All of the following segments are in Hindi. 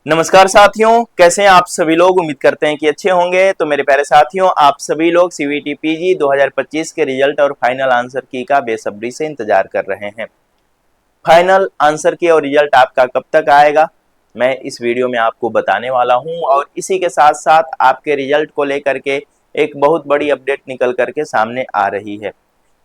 नमस्कार साथियों, कैसे हैं आप सभी लोग। उम्मीद करते हैं कि अच्छे होंगे। तो मेरे प्यारे साथियों, आप सभी लोग सीवीटी पीजी 2025 के रिजल्ट और फाइनल आंसर की का बेसब्री से इंतजार कर रहे हैं। फाइनल आंसर की और रिजल्ट आपका कब तक आएगा, मैं इस वीडियो में आपको बताने वाला हूं। और इसी के साथ साथ आपके रिजल्ट को लेकर के एक बहुत बड़ी अपडेट निकल करके सामने आ रही है।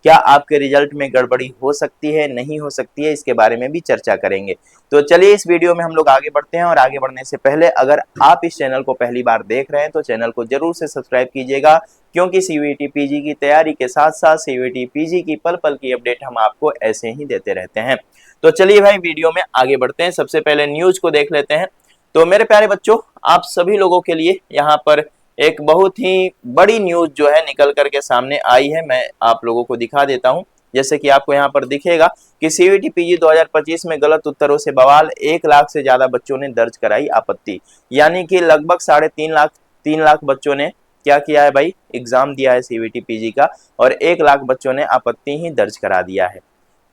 क्या आपके रिजल्ट में गड़बड़ी हो सकती है, नहीं हो सकती है, इसके बारे में भी चर्चा करेंगे। तो चलिए इस वीडियो में हम लोग आगे बढ़ते हैं। और आगे बढ़ने से पहले अगर आप इस चैनल को पहली बार देख रहे हैं तो चैनल को जरूर से सब्सक्राइब कीजिएगा, क्योंकि सीवीटी पीजी की तैयारी के साथ साथ सीवीटी पीजी की पल पल की अपडेट हम आपको ऐसे ही देते रहते हैं। तो चलिए भाई वीडियो में आगे बढ़ते हैं। सबसे पहले न्यूज को देख लेते हैं। तो मेरे प्यारे बच्चों, आप सभी लोगों के लिए यहाँ पर एक बहुत ही बड़ी न्यूज जो है निकल करके सामने आई है। मैं आप लोगों को दिखा देता हूं। जैसे कि आपको यहाँ पर दिखेगा कि सीवीटी पीजी 2025 में गलत उत्तरों से बवाल, 1 लाख से ज्यादा बच्चों ने दर्ज कराई आपत्ति। यानी कि लगभग 3.5 लाख बच्चों ने क्या किया है भाई, एग्जाम दिया है सीवीटी पीजी का, और 1 लाख बच्चों ने आपत्ति ही दर्ज करा दिया है।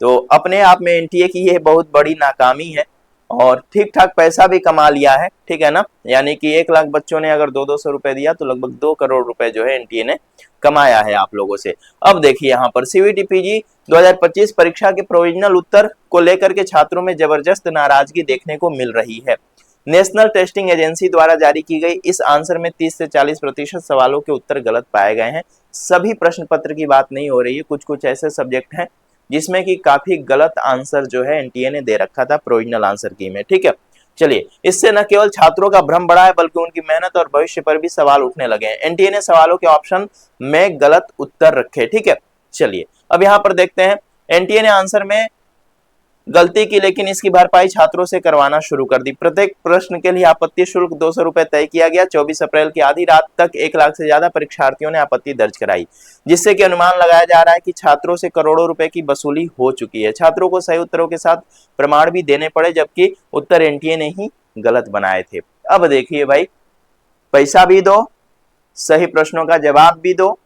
तो अपने आप में एनटीए की ये बहुत बड़ी नाकामी है और ठीक ठाक पैसा भी कमा लिया है, ठीक है ना। यानी कि 1 लाख बच्चों ने अगर 200 रुपए दिया तो लगभग 2 करोड़ रुपए जो है एनटीए ने कमाया है आप लोगों से। अब देखिए यहाँ पर सीवीटी पीजी 2025 परीक्षा के प्रोविजनल उत्तर को लेकर के छात्रों में जबरदस्त नाराजगी देखने को मिल रही है। नेशनल टेस्टिंग एजेंसी द्वारा जारी की गई इस आंसर में 30 से 40% सवालों के उत्तर गलत पाए गए हैं। सभी प्रश्न पत्र की बात नहीं हो रही है, कुछ कुछ ऐसे सब्जेक्ट हैं जिसमें कि काफी गलत आंसर जो है एनटीए ने दे रखा था प्रोविजनल आंसर की में, ठीक है। चलिए, इससे न केवल छात्रों का भ्रम बढ़ा है बल्कि उनकी मेहनत और भविष्य पर भी सवाल उठने लगे हैं। एनटीए ने सवालों के ऑप्शन में गलत उत्तर रखे, ठीक है। चलिए अब यहाँ पर देखते हैं। एनटीए ने आंसर में गलती की, लेकिन इसकी भरपाई छात्रों से करवाना शुरू कर दी। प्रत्येक प्रश्न के लिए आपत्ति शुल्क 200 रुपए तय किया गया। 24 अप्रैल की आधी रात तक 1 लाख से ज्यादा परीक्षार्थियों ने आपत्ति दर्ज कराई, जिससे कि अनुमान लगाया जा रहा है कि छात्रों से करोड़ों रुपए की वसूली हो चुकी है। छात्रों को सही उत्तरों के साथ प्रमाण भी देने पड़े, जबकि उत्तर एनटीए ने ही गलत बनाए थे। अब देखिए भाई, पैसा भी दो, सही प्रश्नों का जवाब भी दो,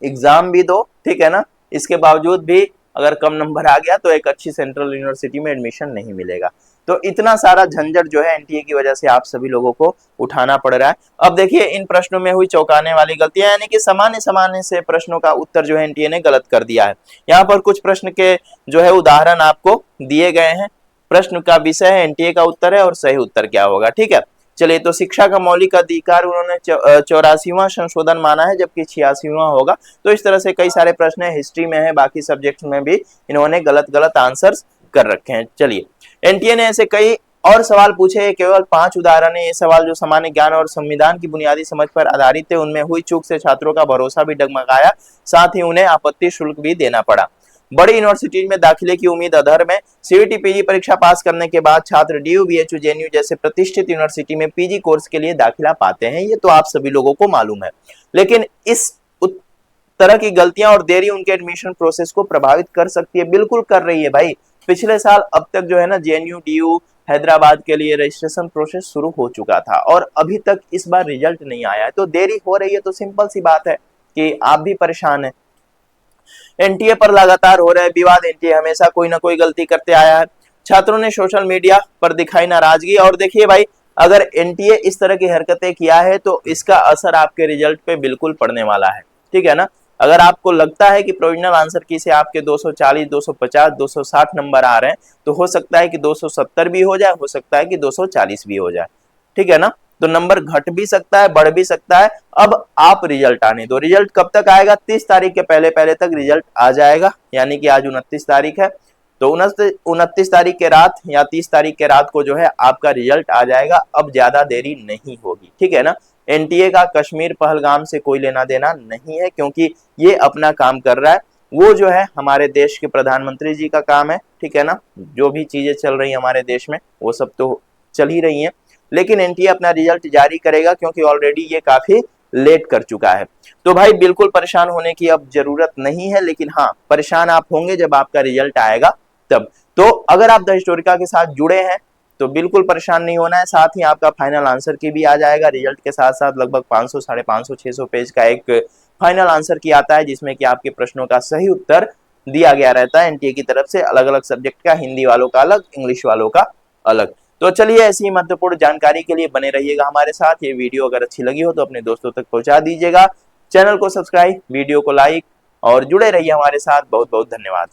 एग्जाम भी दो, ठीक है ना। इसके बावजूद भी अगर कम नंबर आ गया तो एक अच्छी सेंट्रल यूनिवर्सिटी में एडमिशन नहीं मिलेगा। तो इतना सारा झंझट जो है एनटीए की वजह से आप सभी लोगों को उठाना पड़ रहा है। अब देखिए इन प्रश्नों में हुई चौंकाने वाली गलतियां, यानी कि सामान्य सामान्य से प्रश्नों का उत्तर जो है एनटीए ने गलत कर दिया है। यहाँ पर कुछ प्रश्न के जो है उदाहरण आपको दिए गए हैं। प्रश्न का विषय है, एनटीए का उत्तर है और सही उत्तर क्या होगा, ठीक है। चलिए, तो शिक्षा का मौलिक अधिकार उन्होंने 84वां संशोधन माना है, जबकि 86वां होगा। तो इस तरह से कई सारे प्रश्न है, हिस्ट्री में है, बाकी सब्जेक्ट्स में भी इन्होंने गलत गलत आंसर्स कर रखे हैं। चलिए, एनटीए ने ऐसे कई और सवाल पूछे, केवल 5 उदाहरण है। ये सवाल जो सामान्य ज्ञान और संविधान की बुनियादी समझ पर आधारित थे, उनमें हुई चूक से छात्रों का भरोसा भी डगमगाया, साथ ही उन्हें आपत्ति शुल्क भी देना पड़ा। बड़ी यूनिवर्सिटी में दाखिले की उम्मीद अधर में। सीवीटी पीजी परीक्षा पास करने के बाद छात्र डीयू, बीएचयू, जेएनयू जैसे प्रतिष्ठित यूनिवर्सिटी में पीजी कोर्स के लिए दाखिला पाते हैं, ये तो आप सभी लोगों को मालूम है। लेकिन इस तरह की गलतियां और देरी उनके एडमिशन प्रोसेस को प्रभावित कर सकती है, बिल्कुल कर रही है भाई। पिछले साल अब तक जो है ना जेएनयू, डीयू, हैदराबाद के लिए रजिस्ट्रेशन प्रोसेस शुरू हो चुका था और अभी तक इस बार रिजल्ट नहीं आया है। तो देरी हो रही है तो सिंपल सी बात है कि आप भी परेशान है। एनटीए पर लगातार हो रहे विवाद, एनटीए हमेशा कोई ना कोई गलती करते आया है। छात्रों ने सोशल मीडिया पर दिखाई नाराजगी। और देखिए भाई, अगर एनटीए इस तरह की हरकतें किया है तो इसका असर आपके रिजल्ट पे बिल्कुल पड़ने वाला है, ठीक है ना। अगर आपको लगता है कि प्रोविजनल आंसर की से आपके 240, 250, 260 नंबर आ रहे हैं, तो हो सकता है कि 270 भी हो जाए, हो सकता है कि 240 भी हो जाए, ठीक है ना। तो नंबर घट भी सकता है, बढ़ भी सकता है। अब आप रिजल्ट आने दो। रिजल्ट कब तक आएगा? 30 तारीख के पहले पहले तक रिजल्ट आ जाएगा। यानी कि आज 29 तारीख है, तो 29 तारीख के रात या 30 तारीख के रात को जो है आपका रिजल्ट आ जाएगा। अब ज्यादा देरी नहीं होगी, ठीक है ना। एनटीए का कश्मीर पहलगाम से कोई लेना देना नहीं है, क्योंकि ये अपना काम कर रहा है। वो जो है हमारे देश के प्रधानमंत्री जी का काम है, ठीक है ना। जो भी चीजें चल रही है हमारे देश में वो सब तो चल ही रही है, लेकिन एनटीए अपना रिजल्ट जारी करेगा, क्योंकि ऑलरेडी ये काफी लेट कर चुका है। तो भाई बिल्कुल परेशान होने की अब जरूरत नहीं है, लेकिन हाँ परेशान आप होंगे जब आपका रिजल्ट आएगा तब। तो अगर आप द हिस्टोरिका के साथ जुड़े हैं तो बिल्कुल परेशान नहीं होना है। साथ ही आपका फाइनल आंसर की भी आ जाएगा। रिजल्ट के साथ साथ लगभग 500, 550, 600 पेज का एक फाइनल आंसर की आता है, जिसमें कि आपके प्रश्नों का सही उत्तर दिया गया रहता है एनटीए की तरफ से, अलग अलग सब्जेक्ट का, हिंदी वालों का अलग, इंग्लिश वालों का अलग। तो चलिए ऐसी ही महत्वपूर्ण जानकारी के लिए बने रहिएगा हमारे साथ। ये वीडियो अगर अच्छी लगी हो तो अपने दोस्तों तक पहुंचा दीजिएगा। चैनल को सब्सक्राइब, वीडियो को लाइक और जुड़े रहिए हमारे साथ। बहुत बहुत धन्यवाद।